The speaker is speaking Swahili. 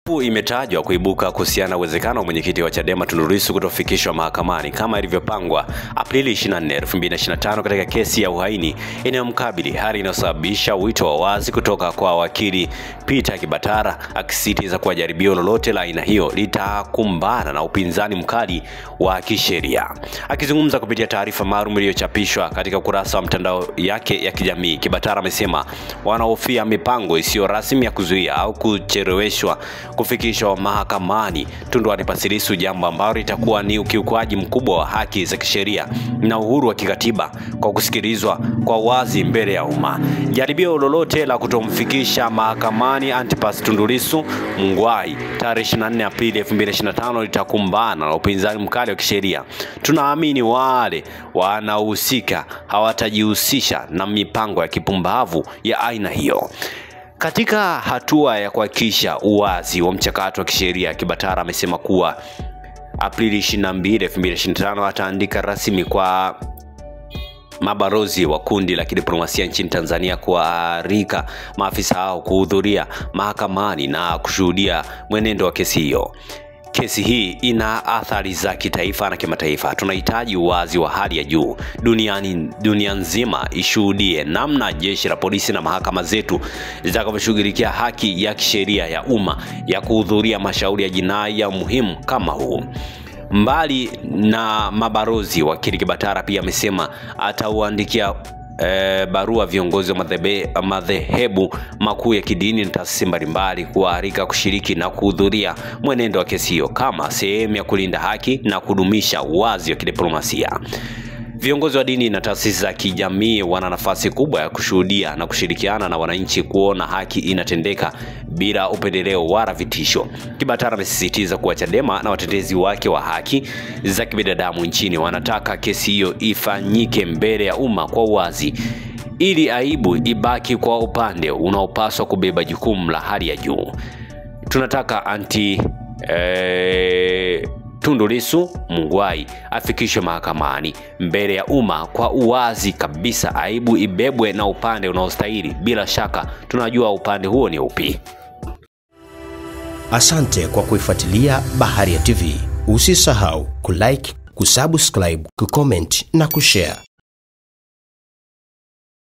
Imetajwa kuibuka kuhusiana na uwezekano wa mwenyekiti wa Chadema Tundu Lissu kutofikishwa mahakamani kama ilivyopangwa Aprili 24, 2025 katika kesi ya uhaini inayomkabili, hali inayosababisha wito wa wazi kutoka kwa wakili Peter Kibatara akisisitiza kuwa jaribio lolote la aina hiyo litakumbana na upinzani mkali wa kisheria. Akizungumza kupitia taarifa maalum iliyochapishwa katika ukurasa wa mtandao yake ya kijamii, Kibatara amesema wanahofia mipango isiyo rasmi ya kuzuia au kucheleweshwa kufikishwa mahakamani Tundu Antipas Lissu, jambo ambalo litakuwa ni ukiukwaji mkubwa wa haki za kisheria na uhuru wa kikatiba kwa kusikilizwa kwa wazi mbele ya umma. Jaribio lolote la kutomfikisha mahakamani Antipas Tundu Lissu Mungwai tarehe 24 Aprili 2025 litakumbana na upinzani mkali wa kisheria. Tunaamini wale wanaohusika hawatajihusisha na mipango ya kipumbavu ya aina hiyo. Katika hatua ya kuhakikisha uwazi wa mchakato wa kisheria, Kibatara amesema kuwa Aprili 22, 2025 ataandika rasmi kwa mabalozi wa kundi la kidiplomasia nchini Tanzania kualika maafisa hao kuhudhuria mahakamani na kushuhudia mwenendo wa kesi hiyo. Kesi hii ina athari za kitaifa na kimataifa. Tunahitaji uwazi wa hali ya juu. Dunia nzima ishuhudie namna jeshi la polisi na mahakama zetu zitakavyoshughulikia haki ya kisheria ya umma ya kuhudhuria mashauri ya jinai ya muhimu kama huu. Mbali na mabalozi, wakili Kibatara pia amesema atauandikia barua viongozi wa madhehebu makuu ya kidini na taasisi mbalimbali kualika kushiriki na kuhudhuria mwenendo wa kesi hiyo kama sehemu ya kulinda haki na kudumisha uwazi wa kidiplomasia. Viongozi wa dini na taasisi za kijamii wana nafasi kubwa ya kushuhudia na kushirikiana na wananchi kuona haki inatendeka bila upendeleo wala vitisho. Kibatara amesisitiza kuwa Chadema na watetezi wake wa haki za kibinadamu nchini wanataka kesi hiyo ifanyike mbele ya umma kwa uwazi, ili aibu ibaki kwa upande unaopaswa kubeba jukumu la hali ya juu. Tunataka Tundu Lissu Mungwai afikishwe mahakamani mbele ya umma kwa uwazi kabisa, aibu ibebwe na upande unaostahili. Bila shaka tunajua upande huo ni upi. Asante kwa kuifuatilia Baharia TV. Usisahau kulike, kusubscribe, kucomment na kushare.